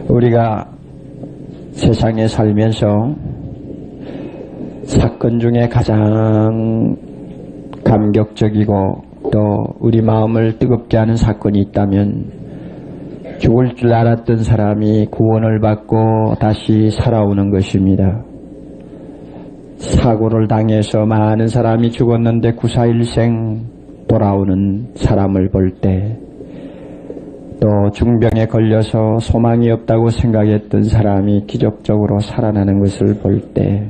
우리가 세상에 살면서 사건 중에 가장 감격적이고 또 우리 마음을 뜨겁게 하는 사건이 있다면 죽을 줄 알았던 사람이 구원을 받고 다시 살아오는 것입니다. 사고를 당해서 많은 사람이 죽었는데 구사일생 돌아오는 사람을 볼 때, 또 중병에 걸려서 소망이 없다고 생각했던 사람이 기적적으로 살아나는 것을 볼 때,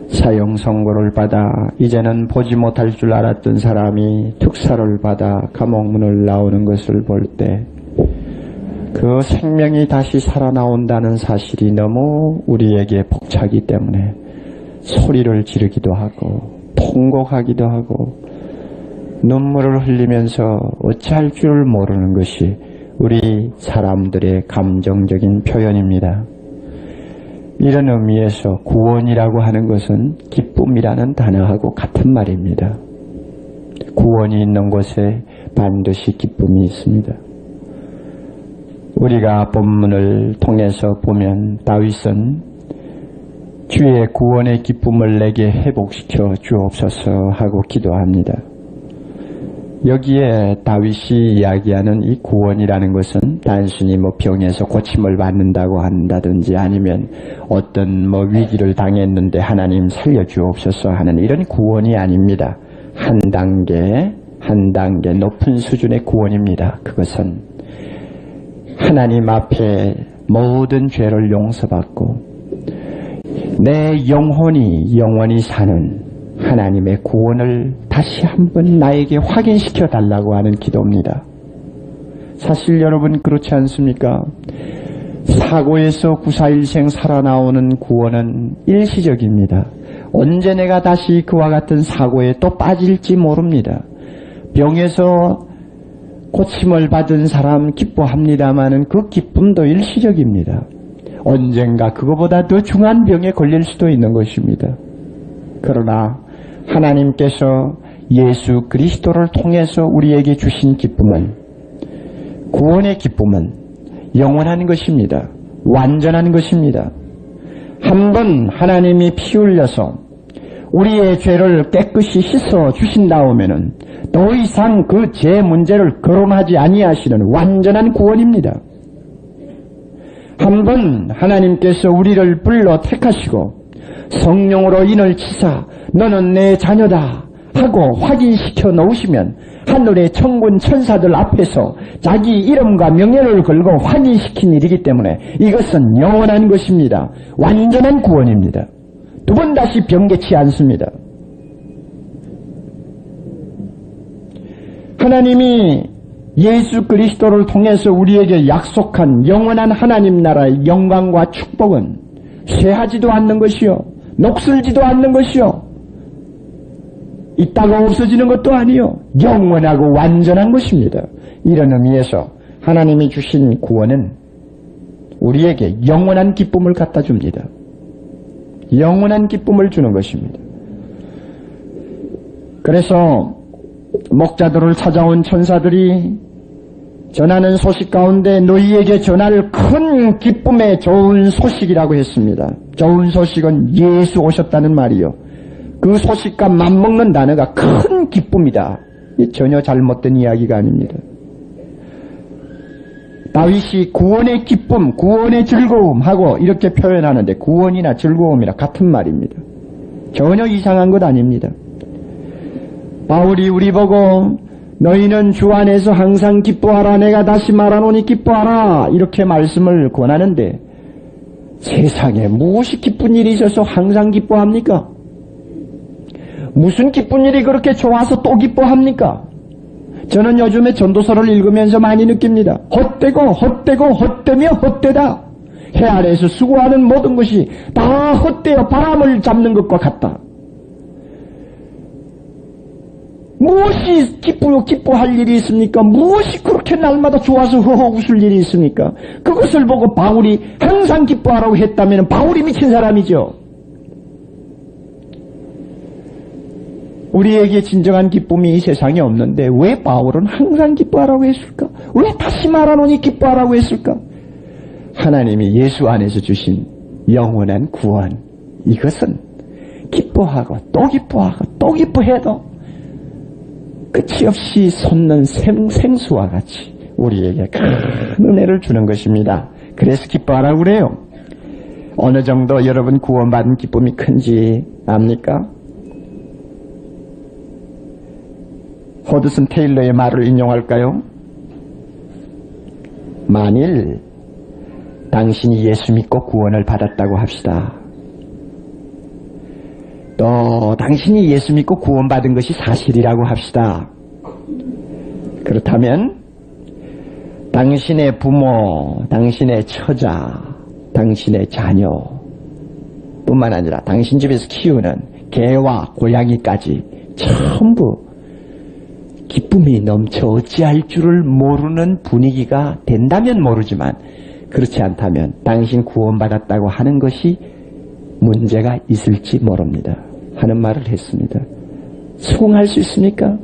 사형 선고를 받아 이제는 보지 못할 줄 알았던 사람이 특사를 받아 감옥문을 나오는 것을 볼 때, 그 생명이 다시 살아나온다는 사실이 너무 우리에게 벅차기 때문에 소리를 지르기도 하고 통곡하기도 하고 눈물을 흘리면서 어찌할 줄 모르는 것이 우리 사람들의 감정적인 표현입니다. 이런 의미에서 구원이라고 하는 것은 기쁨이라는 단어하고 같은 말입니다. 구원이 있는 곳에 반드시 기쁨이 있습니다. 우리가 본문을 통해서 보면 다윗은 주의 구원의 기쁨을 내게 회복시켜 주옵소서 하고 기도합니다. 여기에 다윗이 이야기하는 이 구원이라는 것은 단순히 병에서 고침을 받는다고 한다든지 아니면 어떤 위기를 당했는데 하나님 살려주옵소서 하는 이런 구원이 아닙니다. 한 단계 높은 수준의 구원입니다. 그것은 하나님 앞에 모든 죄를 용서받고 내 영혼이 사는 하나님의 구원을 다시 한번 나에게 확인시켜 달라고 하는 기도입니다. 사실 여러분 그렇지 않습니까? 사고에서 구사일생 살아나오는 구원은 일시적입니다. 언제 내가 다시 그와 같은 사고에 또 빠질지 모릅니다. 병에서 고침을 받은 사람 기뻐합니다마는 그 기쁨도 일시적입니다. 언젠가 그거보다 더 중한 병에 걸릴 수도 있는 것입니다. 그러나 하나님께서 예수 그리스도를 통해서 우리에게 주신 기쁨은, 구원의 기쁨은 영원한 것입니다. 완전한 것입니다. 한번 하나님이 피 흘려서 우리의 죄를 깨끗이 씻어 주신다오면은 더 이상 그 죄 문제를 거론하지 아니하시는 완전한 구원입니다. 한번 하나님께서 우리를 불러 택하시고 성령으로 인을 치사 너는 내 자녀다 하고 확인시켜 놓으시면 하늘의 천군 천사들 앞에서 자기 이름과 명예를 걸고 확인시킨 일이기 때문에 이것은 영원한 것입니다. 완전한 구원입니다. 두 번 다시 변개치 않습니다. 하나님이 예수 그리스도를 통해서 우리에게 약속한 영원한 하나님 나라의 영광과 축복은 쇠하지도 않는 것이요, 녹슬지도 않는 것이요, 있다가 없어지는 것도 아니요, 영원하고 완전한 것입니다. 이런 의미에서 하나님이 주신 구원은 우리에게 영원한 기쁨을 갖다 줍니다. 영원한 기쁨을 주는 것입니다. 그래서 목자들을 찾아온 천사들이 전하는 소식 가운데 너희에게 전할 큰 기쁨의 좋은 소식이라고 했습니다. 좋은 소식은 예수 오셨다는 말이요, 그 소식과 맞먹는 단어가 큰 기쁨이다. 전혀 잘못된 이야기가 아닙니다. 다윗이 구원의 기쁨, 구원의 즐거움하고 이렇게 표현하는데 구원이나 즐거움이나 같은 말입니다. 전혀 이상한 것 아닙니다. 바울이 우리 보고 너희는 주 안에서 항상 기뻐하라, 내가 다시 말하노니 기뻐하라, 이렇게 말씀을 권하는데 세상에 무엇이 기쁜 일이 있어서 항상 기뻐합니까? 무슨 기쁜 일이 그렇게 좋아서 또 기뻐합니까? 저는 요즘에 전도서를 읽으면서 많이 느낍니다. 헛되며 헛되다. 해 아래에서 수고하는 모든 것이 다 헛되어 바람을 잡는 것과 같다. 무엇이 기뻐할 일이 있습니까? 무엇이 그렇게 날마다 좋아서 허허 웃을 일이 있습니까? 그것을 보고 바울이 항상 기뻐하라고 했다면 바울이 미친 사람이죠. 우리에게 진정한 기쁨이 이 세상에 없는데 왜 바울은 항상 기뻐하라고 했을까? 왜 다시 말하노니 기뻐하라고 했을까? 하나님이 예수 안에서 주신 영원한 구원, 이것은 기뻐하고 또 기뻐하고 또 기뻐해도 끝이 없이 솟는 생수와 같이 우리에게 큰 은혜를 주는 것입니다. 그래서 기뻐하라고 그래요. 어느 정도 여러분 구원받은 기쁨이 큰지 압니까? 허드슨 테일러의 말을 인용할까요? 만일 당신이 예수 믿고 구원을 받았다고 합시다. 또 당신이 예수 믿고 구원받은 것이 사실이라고 합시다. 그렇다면 당신의 부모, 당신의 처자, 당신의 자녀 뿐만 아니라 당신 집에서 키우는 개와 고양이까지 전부 기쁨이 넘쳐 어찌할 줄을 모르는 분위기가 된다면 모르지만 그렇지 않다면 당신 구원받았다고 하는 것이 문제가 있을지 모릅니다. 하는 말을 했습니다. 수긍할 수 있습니까?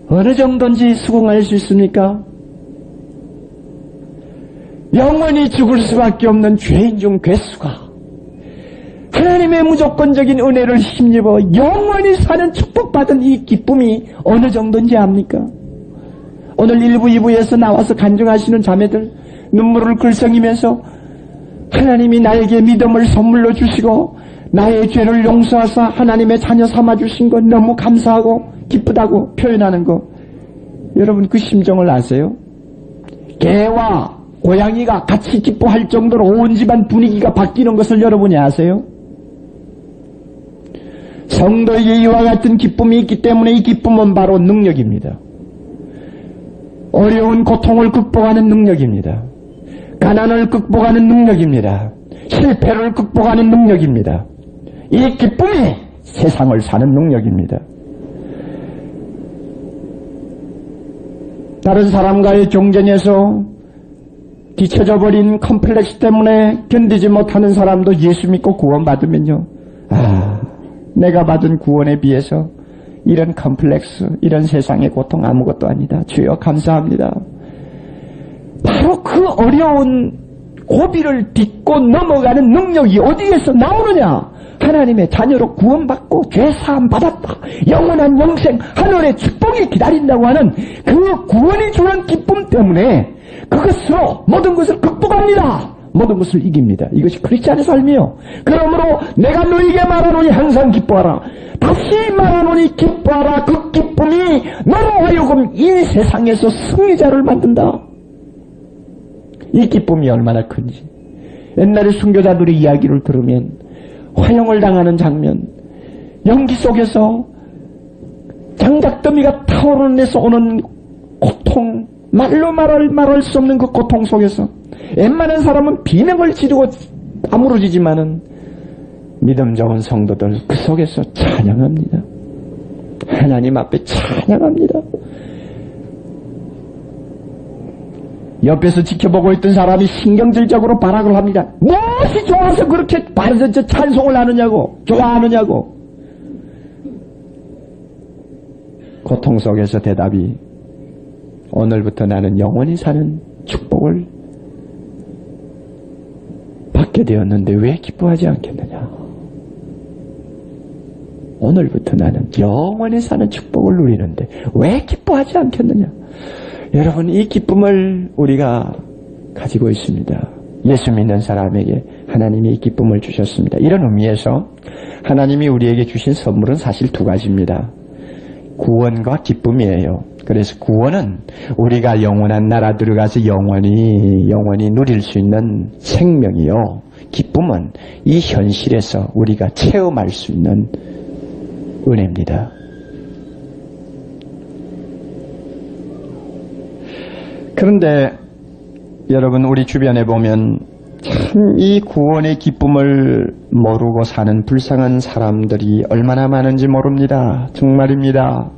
어느 정도인지 수긍할 수 있습니까? 영원히 죽을 수밖에 없는 죄인 중 괴수가 하나님의 무조건적인 은혜를 힘입어 영원히 사는 축복받은 이 기쁨이 어느 정도인지 압니까? 오늘 1부, 2부에서 나와서 간증하시는 자매들 눈물을 글썽이면서 하나님이 나에게 믿음을 선물로 주시고 나의 죄를 용서하사 하나님의 자녀 삼아주신 것 너무 감사하고 기쁘다고 표현하는 거 여러분 그 심정을 아세요? 개와 고양이가 같이 기뻐할 정도로 온 집안 분위기가 바뀌는 것을 여러분이 아세요? 성도에게 이와 같은 기쁨이 있기 때문에 이 기쁨은 바로 능력입니다. 어려운 고통을 극복하는 능력입니다. 가난을 극복하는 능력입니다. 실패를 극복하는 능력입니다. 이 기쁨이 세상을 사는 능력입니다. 다른 사람과의 경쟁에서 뒤처져 버린 컴플렉스 때문에 견디지 못하는 사람도 예수 믿고 구원받으면요. 내가 받은 구원에 비해서 이런 컴플렉스, 이런 세상의 고통 아무것도 아니다. 주여 감사합니다. 바로 그 어려운 고비를 딛고 넘어가는 능력이 어디에서 나오느냐? 하나님의 자녀로 구원받고 죄사함 받았다. 영원한 영생, 하늘의 축복이 기다린다고 하는 그 구원이 주는 기쁨 때문에 그것으로 모든 것을 극복합니다. 모든 것을 이깁니다. 이것이 크리스찬의 삶이요. 그러므로 내가 너에게 말하노니 항상 기뻐하라. 다시 말하노니 기뻐하라. 그 기쁨이 너로 하여금 이 세상에서 승리자를 만든다. 이 기쁨이 얼마나 큰지. 옛날에 순교자들의 이야기를 들으면 화형을 당하는 장면, 연기 속에서 장작더미가 타오르는 데서 오는 고통, 말로 말할 수 없는 그 고통 속에서 웬만한 사람은 비명을 지르고 아무러지지만은 믿음 좋은 성도들 그 속에서 찬양합니다. 하나님 앞에 찬양합니다. 옆에서 지켜보고 있던 사람이 신경질적으로 발악을 합니다. 무엇이 좋아서 그렇게 찬송을 하느냐고, 좋아하느냐고. 고통 속에서 대답이 오늘부터 나는 영원히 사는 축복을 받게 되었는데 왜 기뻐하지 않겠느냐. 오늘부터 나는 영원히 사는 축복을 누리는데 왜 기뻐하지 않겠느냐. 여러분, 이 기쁨을 우리가 가지고 있습니다. 예수 믿는 사람에게 하나님이 이 기쁨을 주셨습니다. 이런 의미에서 하나님이 우리에게 주신 선물은 사실 두 가지입니다. 구원과 기쁨이에요. 그래서 구원은 우리가 영원한 나라 들어가서 영원히 누릴 수 있는 생명이요. 기쁨은 이 현실에서 우리가 체험할 수 있는 은혜입니다. 그런데 여러분, 우리 주변에 보면 참 이 구원의 기쁨을 모르고 사는 불쌍한 사람들이 얼마나 많은지 모릅니다. 정말입니다.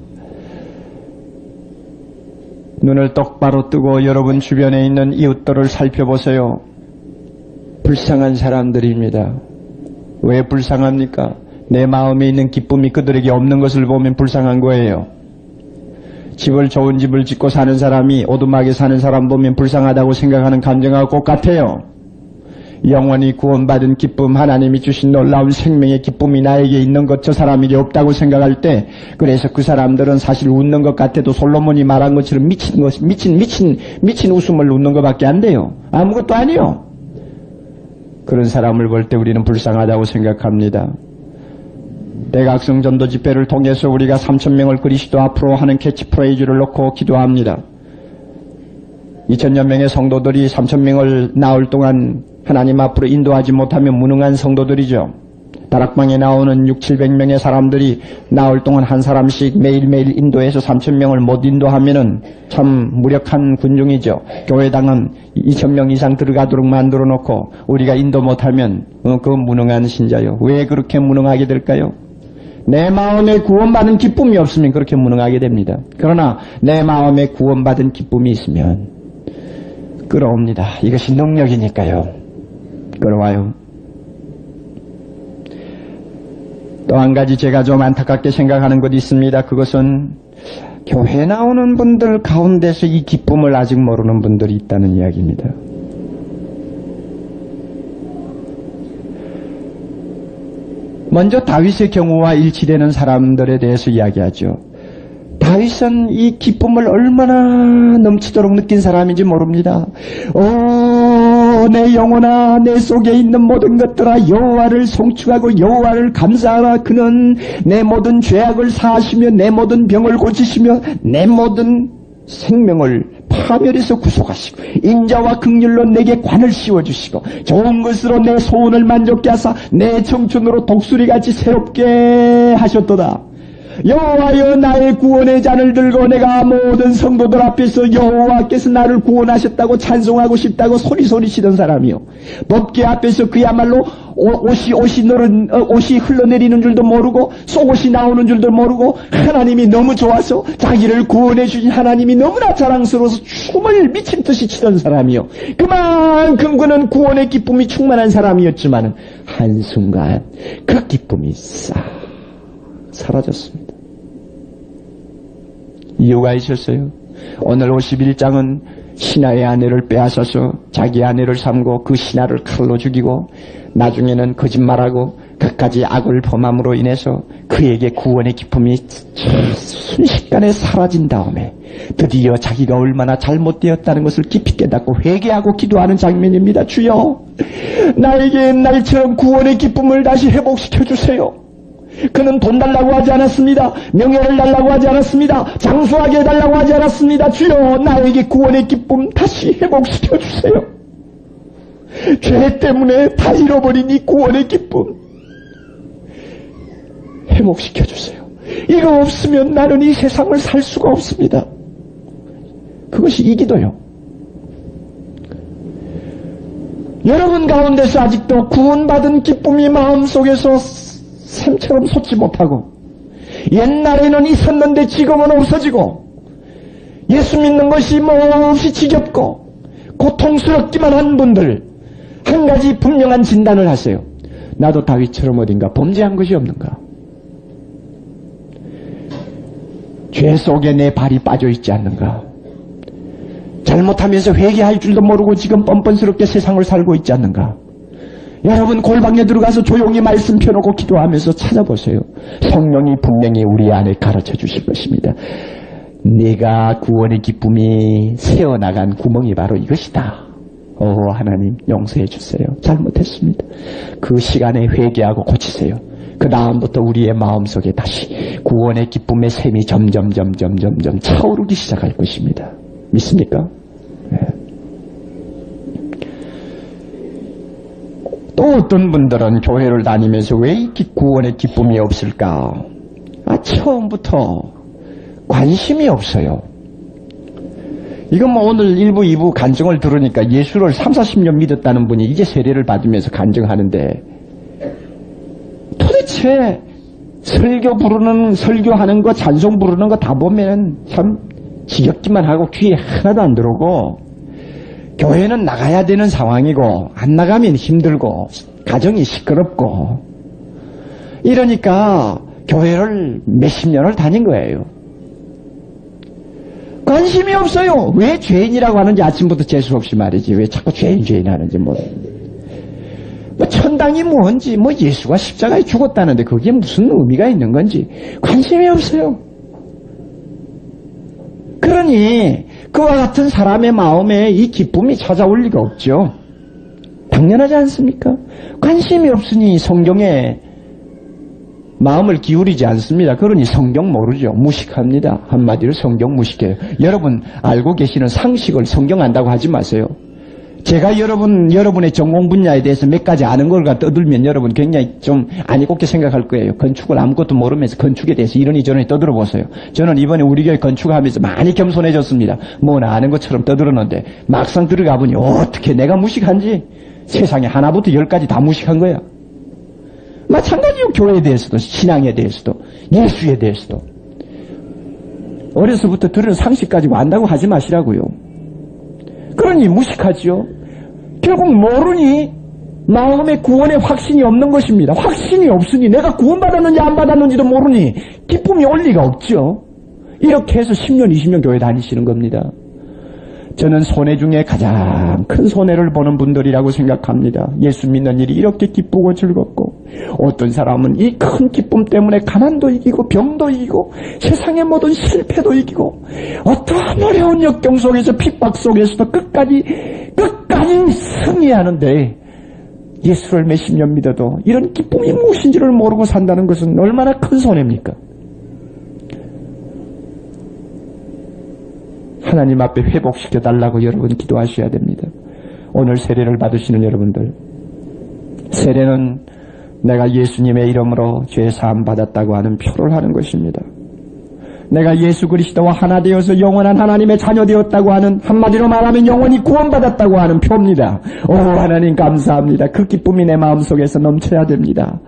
눈을 똑바로 뜨고 여러분 주변에 있는 이웃들을 살펴보세요. 불쌍한 사람들입니다. 왜 불쌍합니까? 내 마음에 있는 기쁨이 그들에게 없는 것을 보면 불쌍한 거예요. 좋은 집을 짓고 사는 사람이 오두막에 사는 사람 보면 불쌍하다고 생각하는 감정하고 똑같아요. 영원히 구원받은 기쁨, 하나님이 주신 놀라운 생명의 기쁨이 나에게 있는 것, 저 사람에게 없다고 생각할 때, 그래서 그 사람들은 사실 웃는 것 같아도 솔로몬이 말한 것처럼 미친 웃음을 웃는 것밖에 안 돼요. 아무것도 아니요. 그런 사람을 볼 때 우리는 불쌍하다고 생각합니다. 대각성 전도 집회를 통해서 우리가 3,000명을 그리스도 앞으로 하는 캐치프레이즈를 놓고 기도합니다. 2,000여 명의 성도들이 3,000명을 나올 동안 하나님 앞으로 인도하지 못하면 무능한 성도들이죠. 다락방에 나오는 600-700명의 사람들이 나올 동안 한 사람씩 매일매일 인도해서 3,000명을 못 인도하면은 참 무력한 군중이죠. 교회당은 2,000명 이상 들어가도록 만들어 놓고 우리가 인도 못하면 그 무능한 신자요. 왜 그렇게 무능하게 될까요? 내 마음에 구원받은 기쁨이 없으면 그렇게 무능하게 됩니다. 그러나 내 마음에 구원받은 기쁨이 있으면 끌어옵니다. 이것이 능력이니까요. 끌어와요. 또 한 가지 제가 좀 안타깝게 생각하는 것이 있습니다. 그것은 교회 나오는 분들 가운데서 이 기쁨을 아직 모르는 분들이 있다는 이야기입니다. 먼저 다윗의 경우와 일치되는 사람들에 대해서 이야기하죠. 다윗은 이 기쁨을 얼마나 넘치도록 느낀 사람인지 모릅니다. 내 영혼아, 내 속에 있는 모든 것들아, 여호와를 송축하고 여호와를 감사하라. 그는 내 모든 죄악을 사하시며 내 모든 병을 고치시며 내 모든 생명을 파멸해서 구속하시고 인자와 긍휼로 내게 관을 씌워주시고 좋은 것으로 내 소원을 만족케 하사 내 청춘으로 독수리같이 새롭게 하셨도다. 여호와여, 나의 구원의 잔을 들고 내가 모든 성도들 앞에서 여호와께서 나를 구원하셨다고 찬송하고 싶다고 소리치던 사람이요. 법궤 앞에서 그야말로 옷이 흘러내리는 줄도 모르고 속옷이 나오는 줄도 모르고 하나님이 너무 좋아서 자기를 구원해 주신 하나님이 너무나 자랑스러워서 춤을 미친 듯이 치던 사람이요. 그만큼 그는 구원의 기쁨이 충만한 사람이었지만 한순간 그 기쁨이 싹 사라졌습니다. 이유가 있었어요. 오늘 51장은 신하의 아내를 빼앗아서 자기 아내를 삼고 그 신하를 칼로 죽이고 나중에는 거짓말하고 그까지 악을 범함으로 인해서 그에게 구원의 기쁨이 순식간에 사라진 다음에 드디어 자기가 얼마나 잘못되었다는 것을 깊이 깨닫고 회개하고 기도하는 장면입니다. 주여, 나에게 옛날처럼 구원의 기쁨을 다시 회복시켜 주세요. 그는 돈 달라고 하지 않았습니다. 명예를 달라고 하지 않았습니다. 장수하게 해달라고 하지 않았습니다. 주여, 나에게 구원의 기쁨 다시 회복시켜 주세요. 죄 때문에 다 잃어버린 이 구원의 기쁨 회복시켜 주세요. 이거 없으면 나는 이 세상을 살 수가 없습니다. 그것이 이 기도요. 여러분 가운데서 아직도 구원받은 기쁨이 마음속에서 샘처럼 솟지 못하고 옛날에는 있었는데 지금은 없어지고 예수 믿는 것이 몹시 지겹고 고통스럽기만 한 분들, 한 가지 분명한 진단을 하세요. 나도 다윗처럼 어딘가 범죄한 것이 없는가? 죄 속에 내 발이 빠져 있지 않는가? 잘못하면서 회개할 줄도 모르고 지금 뻔뻔스럽게 세상을 살고 있지 않는가? 여러분 골방에 들어가서 조용히 말씀 펴놓고 기도하면서 찾아보세요. 성령이 분명히 우리 안에 가르쳐 주실 것입니다. 네가 구원의 기쁨이 새어나간 구멍이 바로 이것이다. 하나님 용서해 주세요. 잘못했습니다. 그 시간에 회개하고 고치세요. 그 다음부터 우리의 마음속에 다시 구원의 기쁨의 샘이 점점 차오르기 시작할 것입니다. 믿습니까? 네. 또 어떤 분들은 교회를 다니면서 왜 이렇게 구원의 기쁨이 없을까? 처음부터 관심이 없어요. 이건 뭐 오늘 1부, 2부 간증을 들으니까 예수를 30-40년 믿었다는 분이 이제 세례를 받으면서 간증하는데 도대체 설교하는 거, 찬송 부르는 거 다 보면 참 지겹기만 하고 귀에 하나도 안 들어오고 교회는 나가야 되는 상황이고 안 나가면 힘들고 가정이 시끄럽고 이러니까 교회를 몇십 년을 다닌 거예요. 관심이 없어요. 왜 죄인이라고 하는지 아침부터 재수없이 말이지. 왜 자꾸 죄인 하는지 뭐 천당이 뭔지, 예수가 십자가에 죽었다는데 그게 무슨 의미가 있는 건지 관심이 없어요. 그러니 그와 같은 사람의 마음에 이 기쁨이 찾아올 리가 없죠. 당연하지 않습니까? 관심이 없으니 성경에 마음을 기울이지 않습니다. 그러니 성경 모르죠. 무식합니다. 한마디로 성경 무식해요. 여러분 알고 계시는 상식을 성경 안다고 하지 마세요. 제가 여러분의 전공 분야에 대해서 몇 가지 아는 걸 떠들면 여러분 굉장히 좀 아니꼽게 생각할 거예요. 건축을 아무것도 모르면서 건축에 대해서 이러니 저러니 떠들어 보세요. 저는 이번에 우리 교회 건축하면서 많이 겸손해졌습니다. 나 아는 것처럼 떠들었는데 막상 들어가 보니 어떻게 내가 무식한지 세상에 하나부터 열까지 다 무식한 거야. 마찬가지로 교회에 대해서도 신앙에 대해서도 예수에 대해서도 어려서부터 들은 상식까지 안다고 하지 마시라고요. 그러니 무식하지요. 결국 모르니 마음의 구원의 확신이 없는 것입니다. 확신이 없으니 내가 구원받았는지 안 받았는지도 모르니 기쁨이 올 리가 없죠. 이렇게 해서 10년 20년 교회 다니시는 겁니다. 저는 손해 중에 가장 큰 손해를 보는 분들이라고 생각합니다. 예수 믿는 일이 이렇게 기쁘고 즐겁고 어떤 사람은 이 큰 기쁨 때문에 가난도 이기고 병도 이기고 세상의 모든 실패도 이기고 어떠한 어려운 역경 속에서 핍박 속에서도 끝까지 승리하는데 예수를 몇십 년 믿어도 이런 기쁨이 무엇인지를 모르고 산다는 것은 얼마나 큰 손해입니까? 하나님 앞에 회복시켜달라고 여러분 기도하셔야 됩니다. 오늘 세례를 받으시는 여러분들, 세례는 내가 예수님의 이름으로 죄사함 받았다고 하는 표를 하는 것입니다. 내가 예수 그리스도와 하나 되어서 영원한 하나님의 자녀 되었다고 하는, 한마디로 말하면 영원히 구원받았다고 하는 표입니다. 오 하나님 감사합니다. 그 기쁨이 내 마음속에서 넘쳐야 됩니다.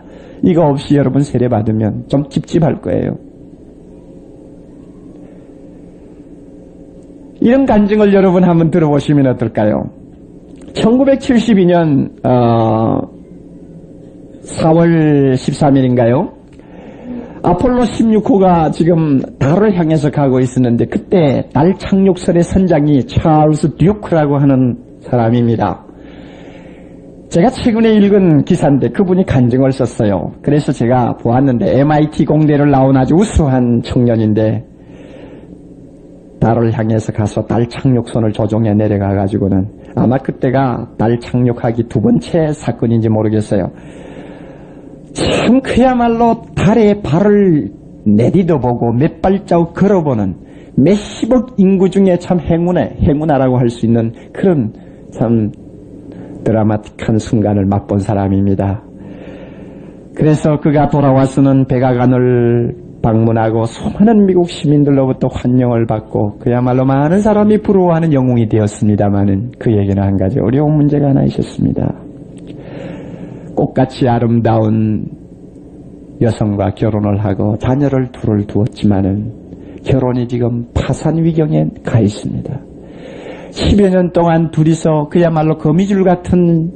이거 없이 여러분 세례 받으면 좀 찝찝할 거예요. 이런 간증을 여러분 한번 들어보시면 어떨까요? 1972년 4월 13일인가요? 아폴로 16호가 지금 달을 향해서 가고 있었는데 그때 달 착륙선의 선장이 찰스 듀크라고 하는 사람입니다. 제가 최근에 읽은 기사인데 그분이 간증을 썼어요. 그래서 제가 보았는데 MIT 공대를 나온 아주 우수한 청년인데 달을 향해서 가서 달 착륙선을 조종해 내려가가지고는 아마 그때가 달 착륙하기 두 번째 사건인지 모르겠어요. 참 그야말로 달에 발을 내디뎌보고 몇 발자국 걸어보는 몇십억 인구 중에 참 행운아라고 할 수 있는 그런 참 드라마틱한 순간을 맛본 사람입니다. 그래서 그가 돌아와서는 백악관을 방문하고 수많은 미국 시민들로부터 환영을 받고 그야말로 많은 사람이 부러워하는 영웅이 되었습니다마는 그에게는 한 가지 어려운 문제가 하나 있었습니다. 꽃같이 아름다운 여성과 결혼을 하고 자녀를 둘을 두었지만은 결혼이 지금 파산 위경에 가 있습니다. 10여 년 동안 둘이서 그야말로 거미줄 같은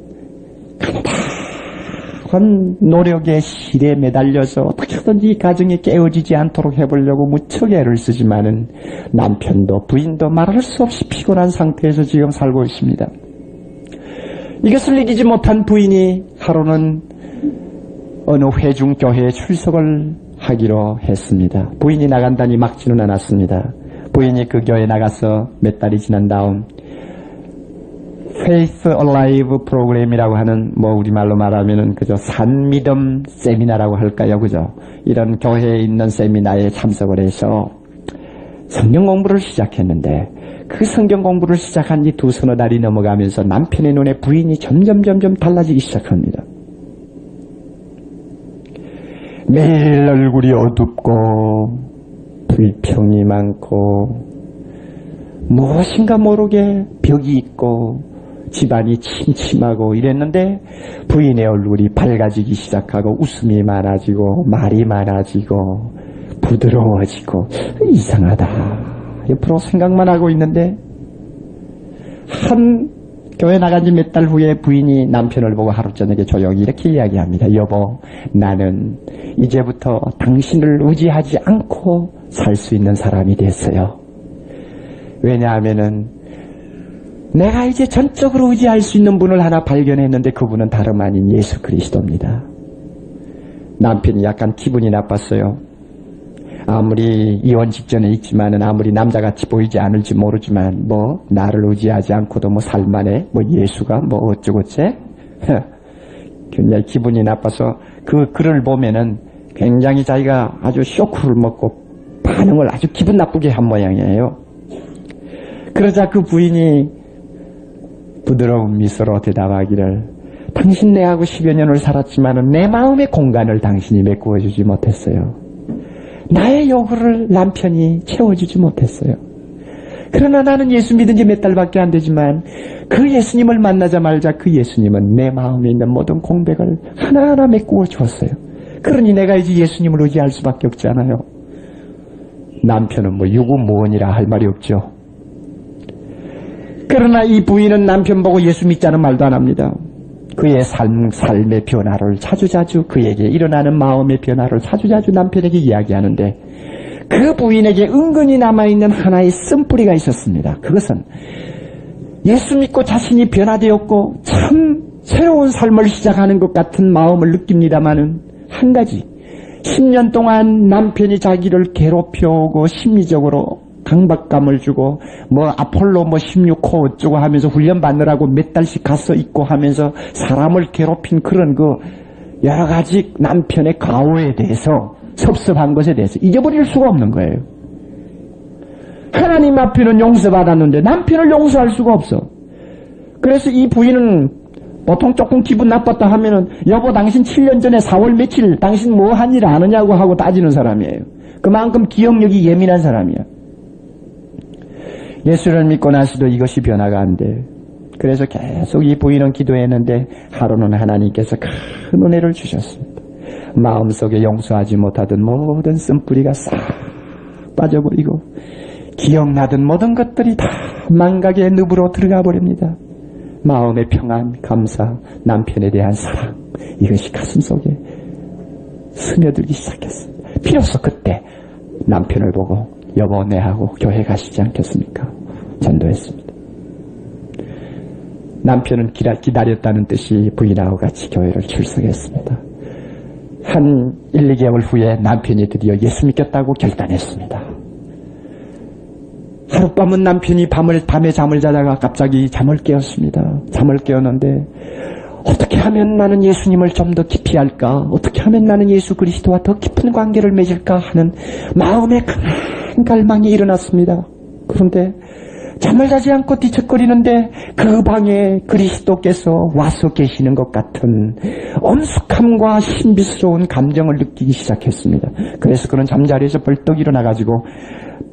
간단한 노력의 실에 매달려서 어떻게든지 가정이 깨어지지 않도록 해보려고 무척 애를 쓰지만은 남편도 부인도 말할 수 없이 피곤한 상태에서 지금 살고 있습니다. 이것을 이기지 못한 부인이 하루는 어느 회중교회에 출석을 하기로 했습니다. 부인이 나간다니 막지는 않았습니다. 부인이 그 교회에 나가서 몇 달이 지난 다음 Faith Alive 프로그램이라고 하는 우리말로 말하면은 그저 산믿음 세미나라고 할까요? 그죠? 이런 교회에 있는 세미나에 참석을 해서 성경 공부를 시작했는데 그 성경 공부를 시작한 지 두서너 달이 넘어가면서 남편의 눈에 부인이 점점 달라지기 시작합니다. 매일 얼굴이 어둡고 불평이 많고 무엇인가 모르게 벽이 있고 집안이 침침하고 이랬는데 부인의 얼굴이 밝아지기 시작하고 웃음이 많아지고 말이 많아지고 부드러워지고 이상하다. 옆으로 생각만 하고 있는데 한 교회 나간 지 몇 달 후에 부인이 남편을 보고 하루 저녁에 조용히 이렇게 이야기합니다. 여보, 나는 이제부터 당신을 의지하지 않고 살 수 있는 사람이 됐어요. 왜냐하면은 내가 이제 전적으로 의지할 수 있는 분을 하나 발견했는데 그분은 다름 아닌 예수 그리스도입니다. 남편이 약간 기분이 나빴어요. 아무리 이혼 직전에 있지만은 아무리 남자같이 보이지 않을지 모르지만 뭐 나를 의지하지 않고도 뭐 살만해 뭐 예수가 뭐 어쩌고째 굉장히 기분이 나빠서 그 글을 보면은 굉장히 자기가 아주 쇼크를 먹고 반응을 아주 기분 나쁘게 한 모양이에요. 그러자 그 부인이 부드러운 미소로 대답하기를 당신 내하고 10여 년을 살았지만은 내 마음의 공간을 당신이 메꾸어주지 못했어요. 나의 요구를 남편이 채워주지 못했어요. 그러나 나는 예수 믿은 지 몇 달밖에 안 되지만 그 예수님을 만나자마자 그 예수님은 내 마음에 있는 모든 공백을 하나하나 메꾸어 주었어요. 그러니 내가 이제 예수님을 의지할 수밖에 없잖아요. 남편은 뭐 유구무원이라 할 말이 없죠. 그러나 이 부인은 남편 보고 예수 믿자는 말도 안 합니다. 그의 삶의 변화를 자주자주 그에게 일어나는 마음의 변화를 자주자주 남편에게 이야기하는데 그 부인에게 은근히 남아있는 하나의 쓴뿌리가 있었습니다. 그것은 예수 믿고 자신이 변화되었고 참 새로운 삶을 시작하는 것 같은 마음을 느낍니다마는 한 가지 10년 동안 남편이 자기를 괴롭혀오고 심리적으로 강박감을 주고 뭐 아폴로 뭐 16호 어쩌고 하면서 훈련 받느라고 몇 달씩 가서 있고 하면서 사람을 괴롭힌 그런 그 여러 가지 남편의 과오에 대해서 섭섭한 것에 대해서 잊어버릴 수가 없는 거예요. 하나님 앞에는 용서받았는데 남편을 용서할 수가 없어. 그래서 이 부인은 보통 조금 기분 나빴다 하면은 여보 당신 7년 전에 4월 며칠 당신 뭐 한 일 아느냐고 하고 따지는 사람이에요. 그만큼 기억력이 예민한 사람이야. 예수를 믿고 나서도 이것이 변화가 안 돼. 그래서 계속 이 부인은 기도했는데 하루는 하나님께서 큰 은혜를 주셨습니다. 마음속에 용서하지 못하던 모든 쓴뿌리가 싹 빠져버리고 기억나던 모든 것들이 다 망각의 늪으로 들어가 버립니다. 마음의 평안, 감사, 남편에 대한 사랑 이것이 가슴속에 스며들기 시작했습니다. 비로소 그때 남편을 보고 여보 내하고 교회 가시지 않겠습니까? 전도했습니다. 남편은 기다렸다는 뜻이 부인하고 같이 교회를 출석했습니다. 한 1, 2개월 후에 남편이 드디어 예수 믿겠다고 결단했습니다. 하룻밤은 남편이 밤에 잠을 자다가 갑자기 잠을 깨었습니다. 잠을 깨었는데 어떻게 하면 나는 예수님을 좀 더 깊이 할까? 어떻게 하면 나는 예수 그리스도와 더 깊은 관계를 맺을까 하는 마음의 강한 갈망이 일어났습니다. 그런데 잠을 자지 않고 뒤척거리는데 그 방에 그리스도께서 와서 계시는 것 같은 엄숙함과 신비스러운 감정을 느끼기 시작했습니다. 그래서 그는 잠자리에서 벌떡 일어나가지고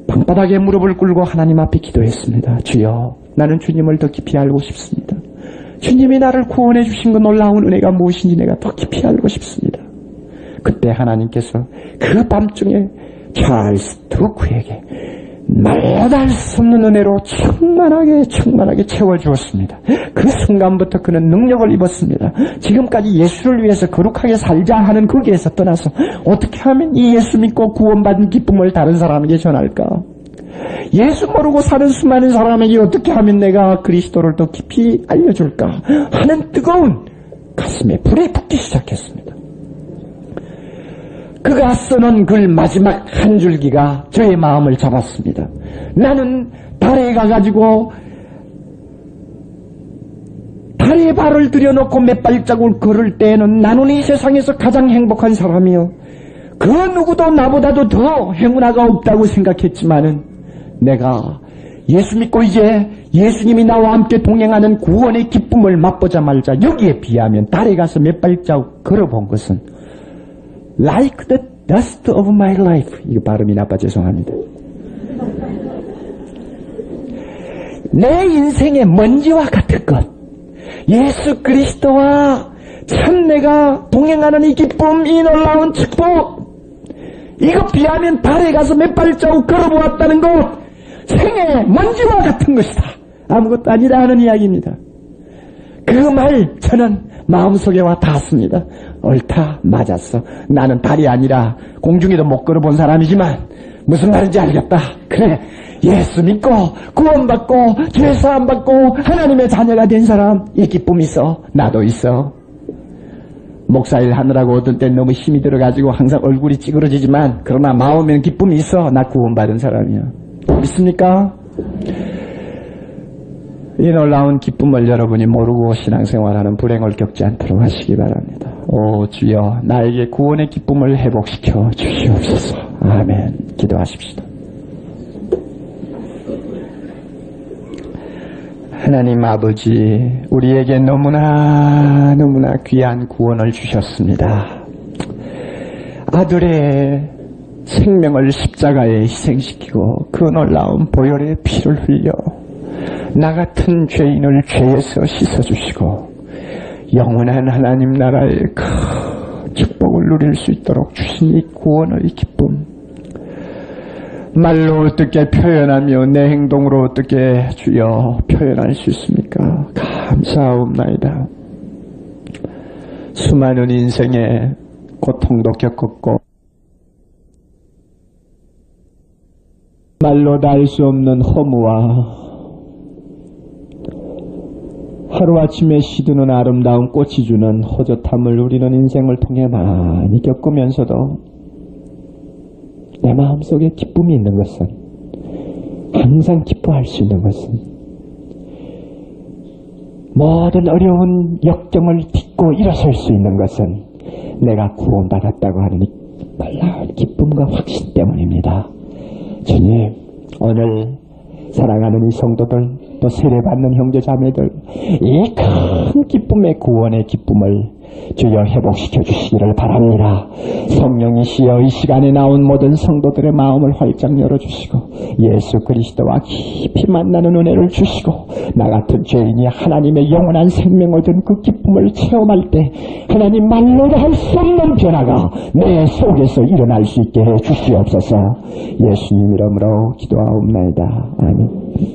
방바닥에 무릎을 꿇고 하나님 앞에 기도했습니다. 주여, 나는 주님을 더 깊이 알고 싶습니다. 주님이 나를 구원해 주신 그 놀라운 은혜가 무엇인지 내가 더 깊이 알고 싶습니다. 그때 하나님께서 그 밤중에 찰스 두크에게 말도 할 수 없는 은혜로 충만하게 채워주었습니다. 그 순간부터 그는 능력을 입었습니다. 지금까지 예수를 위해서 거룩하게 살자 하는 거기에서 떠나서 어떻게 하면 이 예수 믿고 구원받은 기쁨을 다른 사람에게 전할까? 예수 모르고 사는 수많은 사람에게 어떻게 하면 내가 그리스도를 더 깊이 알려줄까 하는 뜨거운 가슴에 불이 붙기 시작했습니다. 그가 써놓은 글 마지막 한 줄기가 저의 마음을 잡았습니다. 나는 달에 가가지고 달에 발을 들여놓고 몇 발자국을 걸을 때에는 나는 이 세상에서 가장 행복한 사람이요. 그 누구도 나보다도 더 행운아가 없다고 생각했지만은 내가 예수 믿고 이제 예수님이 나와 함께 동행하는 구원의 기쁨을 맛보자 말자 여기에 비하면 달에 가서 몇 발자국 걸어본 것은 Like the dust of my life. 이거 발음이 나빠 죄송합니다. 내 인생의 먼지와 같은 것. 예수 그리스도와 참 내가 동행하는 이 기쁨, 이 놀라운 축복. 이거 비하면 달에 가서 몇 발자국 걸어보았다는 것. 생의 먼지와 같은 것이다. 아무것도 아니다 하는 이야기입니다. 그 말 저는 마음속에 와 닿았습니다. 옳다, 맞았어. 나는 달이 아니라 공중에도 못 걸어본 사람이지만 무슨 말인지 알겠다. 그래, 예수 믿고 구원받고 죄사함 받고 하나님의 자녀가 된 사람, 이 기쁨이 있어. 나도 있어. 목사일 하느라고 어떤 땐 너무 힘이 들어가지고 항상 얼굴이 찌그러지지만 그러나 마음에는 기쁨이 있어. 나 구원받은 사람이야. 믿습니까? 이 놀라운 기쁨을 여러분이 모르고 신앙생활하는 불행을 겪지 않도록 하시기 바랍니다. 오 주여, 나에게 구원의 기쁨을 회복시켜 주시옵소서. 아멘. 기도하십시다. 하나님 아버지, 우리에게 너무나 귀한 구원을 주셨습니다. 아들의 생명을 십자가에 희생시키고 그 놀라운 보혈의 피를 흘려 나 같은 죄인을 죄에서 씻어주시고 영원한 하나님 나라의 큰 축복을 누릴 수 있도록 주신 이 구원의 기쁨, 말로 어떻게 표현하며 내 행동으로 어떻게 주여 표현할 수 있습니까? 감사하옵나이다. 수많은 인생의 고통도 겪었고 말로 다 할 수 없는 허무와 하루아침에 시드는 아름다운 꽃이 주는 허젓함을 우리는 인생을 통해 많이 겪으면서도 내 마음속에 기쁨이 있는 것은, 항상 기뻐할 수 있는 것은, 모든 어려운 역경을 딛고 일어설 수 있는 것은 내가 구원받았다고 하는 이 놀라운 기쁨과 확신 때문입니다. 주님, 오늘 사랑하는 이 성도들, 또 세례받는 형제자매들, 이 큰 기쁨의 구원의 기쁨을 주여 회복시켜 주시기를 바랍니다. 성령이시여 이 시간에 나온 모든 성도들의 마음을 활짝 열어주시고 예수 그리스도와 깊이 만나는 은혜를 주시고 나 같은 죄인이 하나님의 영원한 생명 얻은 그 기쁨을 체험할 때 하나님 말로도 할 수 없는 변화가 내 속에서 일어날 수 있게 해 주시옵소서. 예수님 이름으로 기도하옵나이다. 아멘.